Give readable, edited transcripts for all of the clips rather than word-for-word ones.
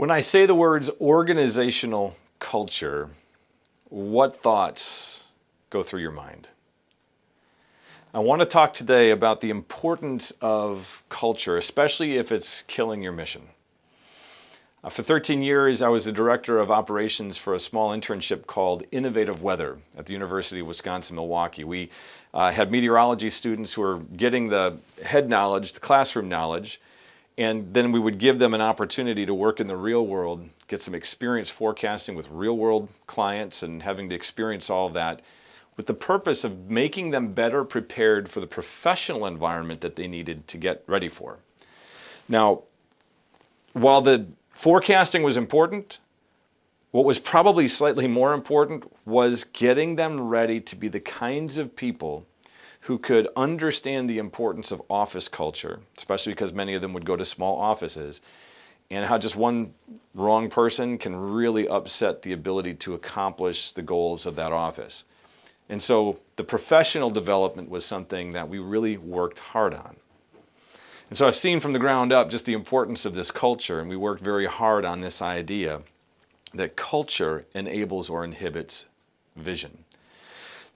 When I say the words organizational culture, what thoughts go through your mind? I want to talk today about the importance of culture, especially if it's killing your mission. For 13 years, I was the director of operations for a small internship called Innovative Weather at the University of Wisconsin-Milwaukee. We had meteorology students who were getting the head knowledge, the classroom knowledge, and then we would give them an opportunity to work in the real world, get some experience forecasting with real world clients and having to experience all of that with the purpose of making them better prepared for the professional environment that they needed to get ready for. Now, while the forecasting was important, what was probably slightly more important was getting them ready to be the kinds of people who could understand the importance of office culture, especially because many of them would go to small offices, and how just one wrong person can really upset the ability to accomplish the goals of that office. And so the professional development was something that we really worked hard on. And so I've seen from the ground up just the importance of this culture, and we worked very hard on this idea that culture enables or inhibits vision.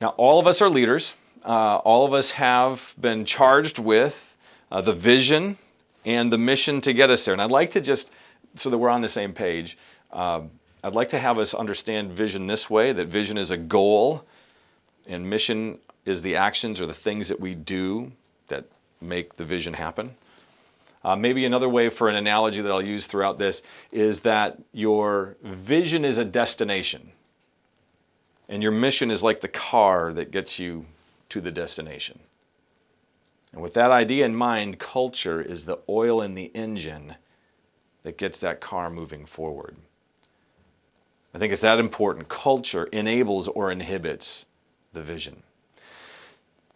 Now, all of us are leaders. All of us have been charged with the vision and the mission to get us there. And I'd like to just, so that we're on the same page, I'd like to have us understand vision this way, that vision is a goal and mission is the actions or the things that we do that make the vision happen. Maybe another way for an analogy that I'll use throughout this is that your vision is a destination and your mission is like the car that gets you to the destination. And with that idea in mind, culture is the oil in the engine that gets that car moving forward. I think it's that important. Culture enables or inhibits the vision.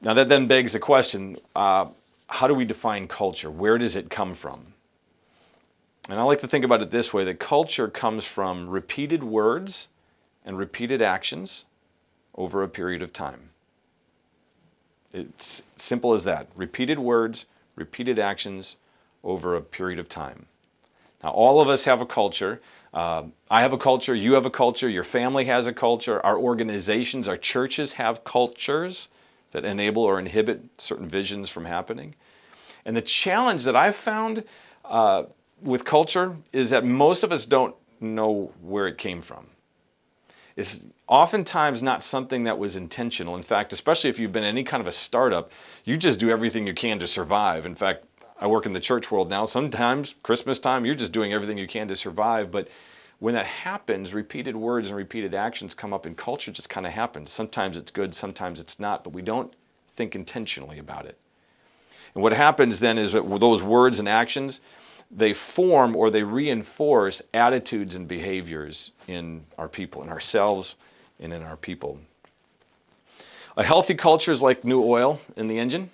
Now that then begs the question, how do we define culture? Where does it come from? And I like to think about it this way, that culture comes from repeated words and repeated actions over a period of time. It's simple as that. Repeated words, repeated actions over a period of time. Now, all of us have a culture. I have a culture, you have a culture, your family has a culture, our organizations, our churches have cultures that enable or inhibit certain visions from happening. And the challenge that I've found with culture is that most of us don't know where it came from. It's oftentimes not something that was intentional. In fact, especially if you've been any kind of a startup, you just do everything you can to survive. In fact, I work in the church world now. Sometimes, Christmas time, you're just doing everything you can to survive. But when that happens, repeated words and repeated actions come up, and culture just kind of happens. Sometimes it's good, sometimes it's not, but we don't think intentionally about it. And what happens then is that those words and actions, they form or they reinforce attitudes and behaviors in our people, in ourselves and in our people. A healthy culture is like new oil in the engine.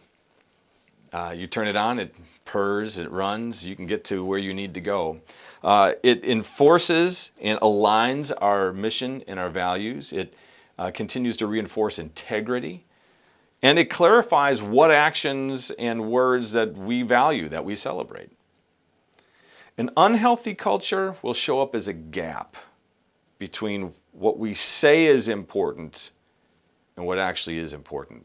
You turn it on, it purrs, it runs, you can get to where you need to go. It enforces and aligns our mission and our values. It continues to reinforce integrity. And it clarifies what actions and words that we value, that we celebrate. An unhealthy culture will show up as a gap between what we say is important and what actually is important.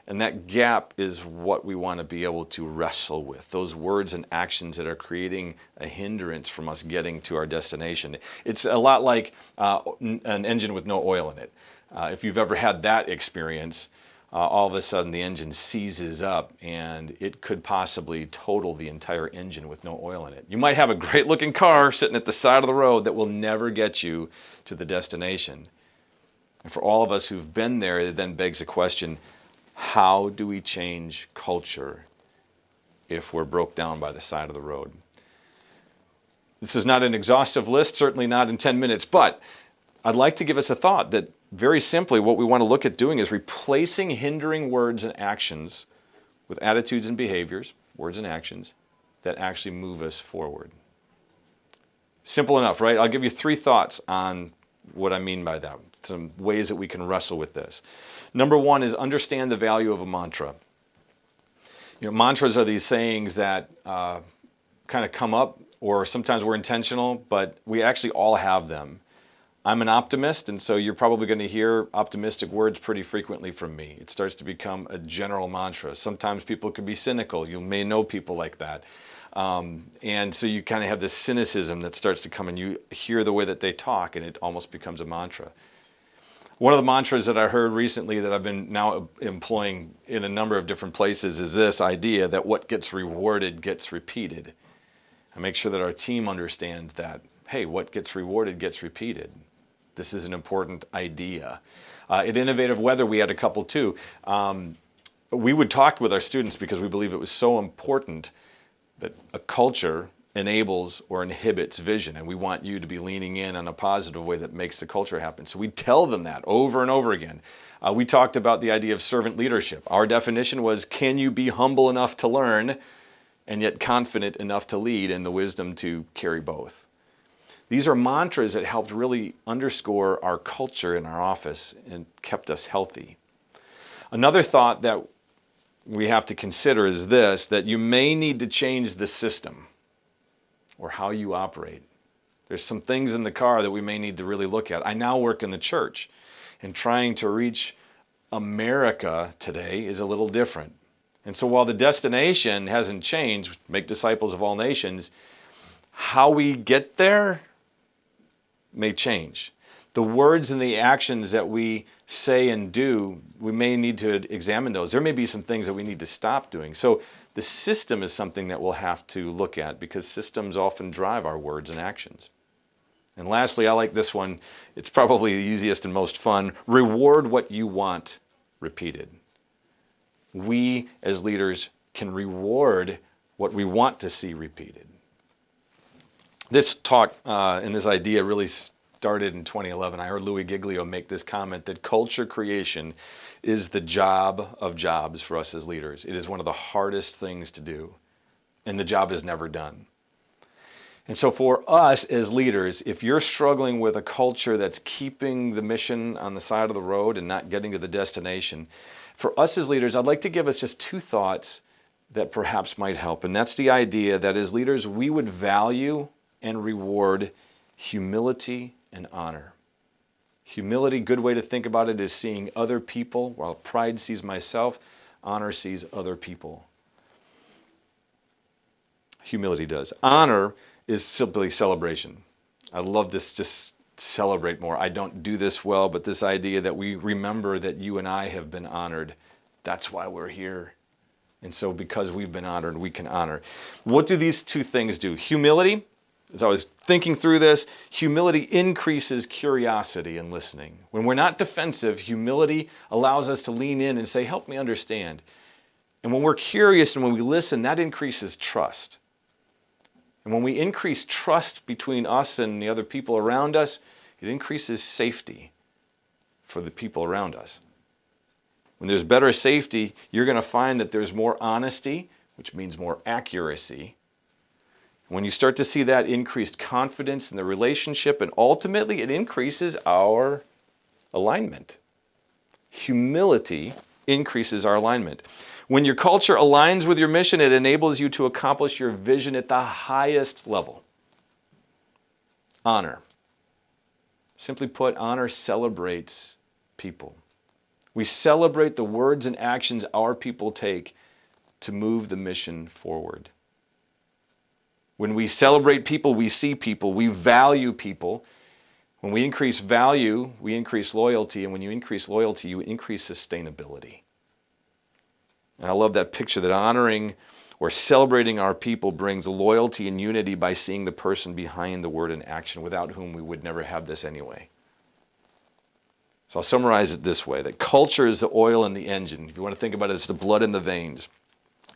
And that gap is what we want to be able to wrestle with, those words and actions that are creating a hindrance from us getting to our destination. It's a lot like an engine with no oil in it. If you've ever had that experience, all of a sudden the engine seizes up and it could possibly total the entire engine with no oil in it. You might have a great looking car sitting at the side of the road that will never get you to the destination. And for all of us who've been there, it then begs the question, how do we change culture if we're broke down by the side of the road? This is not an exhaustive list, certainly not in 10 minutes, but I'd like to give us a thought that very simply what we want to look at doing is replacing hindering words and actions with attitudes and behaviors, words and actions, that actually move us forward. Simple enough, right? I'll give you 3 thoughts on what I mean by that, some ways that we can wrestle with this. Number 1 is understand the value of a mantra. Mantras are these sayings that kind of come up or sometimes we're intentional, but we actually all have them. I'm an optimist, and so you're probably going to hear optimistic words pretty frequently from me. It starts to become a general mantra. Sometimes people can be cynical. You may know people like that. And so you kind of have this cynicism that starts to come, and you hear the way that they talk, and it almost becomes a mantra. One of the mantras that I heard recently that I've been now employing in a number of different places is this idea that what gets rewarded gets repeated. I make sure that our team understands that, hey, what gets rewarded gets repeated. This is an important idea. At Innovative Weather, we had a couple too. We would talk with our students because we believe it was so important that a culture enables or inhibits vision, and we want you to be leaning in a positive way that makes the culture happen. So we tell them that over and over again. We talked about the idea of servant leadership. Our definition was, can you be humble enough to learn and yet confident enough to lead, and the wisdom to carry both? These are mantras that helped really underscore our culture in our office and kept us healthy. Another thought that we have to consider is this, that you may need to change the system or how you operate. There's some things in the car that we may need to really look at. I now work in the church, and trying to reach America today is a little different. And so while the destination hasn't changed, make disciples of all nations, how we get there may change. The words and the actions that we say and do, we may need to examine those. There may be some things that we need to stop doing. So the system is something that we'll have to look at, because systems often drive our words and actions. And lastly, I like this one. It's probably the easiest and most fun. Reward what you want repeated. We as leaders can reward what we want to see repeated. This talk and this idea really started in 2011. I heard Louis Giglio make this comment that culture creation is the job of jobs for us as leaders. It is one of the hardest things to do, and the job is never done. And so for us as leaders, if you're struggling with a culture that's keeping the mission on the side of the road and not getting to the destination, for us as leaders, I'd like to give us just two thoughts that perhaps might help. And that's the idea that as leaders, we would value and reward humility and honor. Humility, good way to think about it, is seeing other people, while pride sees myself, honor sees other people. Humility does. Honor is simply celebration. I love this, just celebrate more. I don't do this well, but this idea that we remember that you and I have been honored, that's why we're here. And so because we've been honored, we can honor. What do these two things do? Humility, as I was thinking through this, humility increases curiosity and listening. When we're not defensive, humility allows us to lean in and say, help me understand. And when we're curious and when we listen, that increases trust. And when we increase trust between us and the other people around us, it increases safety for the people around us. When there's better safety, you're going to find that there's more honesty, which means more accuracy. When you start to see that increased confidence in the relationship, and ultimately it increases our alignment. Humility increases our alignment. When your culture aligns with your mission, it enables you to accomplish your vision at the highest level. Honor. Simply put, honor celebrates people. We celebrate the words and actions our people take to move the mission forward. When we celebrate people, we see people, we value people. When we increase value, we increase loyalty, and when you increase loyalty, you increase sustainability. And I love that picture that honoring or celebrating our people brings loyalty and unity by seeing the person behind the word and action, without whom we would never have this anyway. So I'll summarize it this way, that culture is the oil in the engine. If you want to think about it, it's the blood in the veins.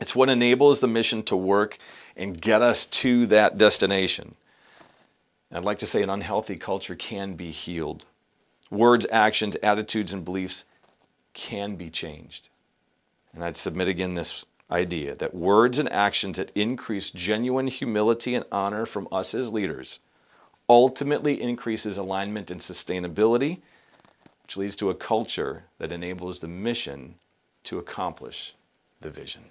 It's what enables the mission to work and get us to that destination. And I'd like to say an unhealthy culture can be healed. Words, actions, attitudes, and beliefs can be changed. And I'd submit again this idea that words and actions that increase genuine humility and honor from us as leaders ultimately increases alignment and sustainability, which leads to a culture that enables the mission to accomplish the vision.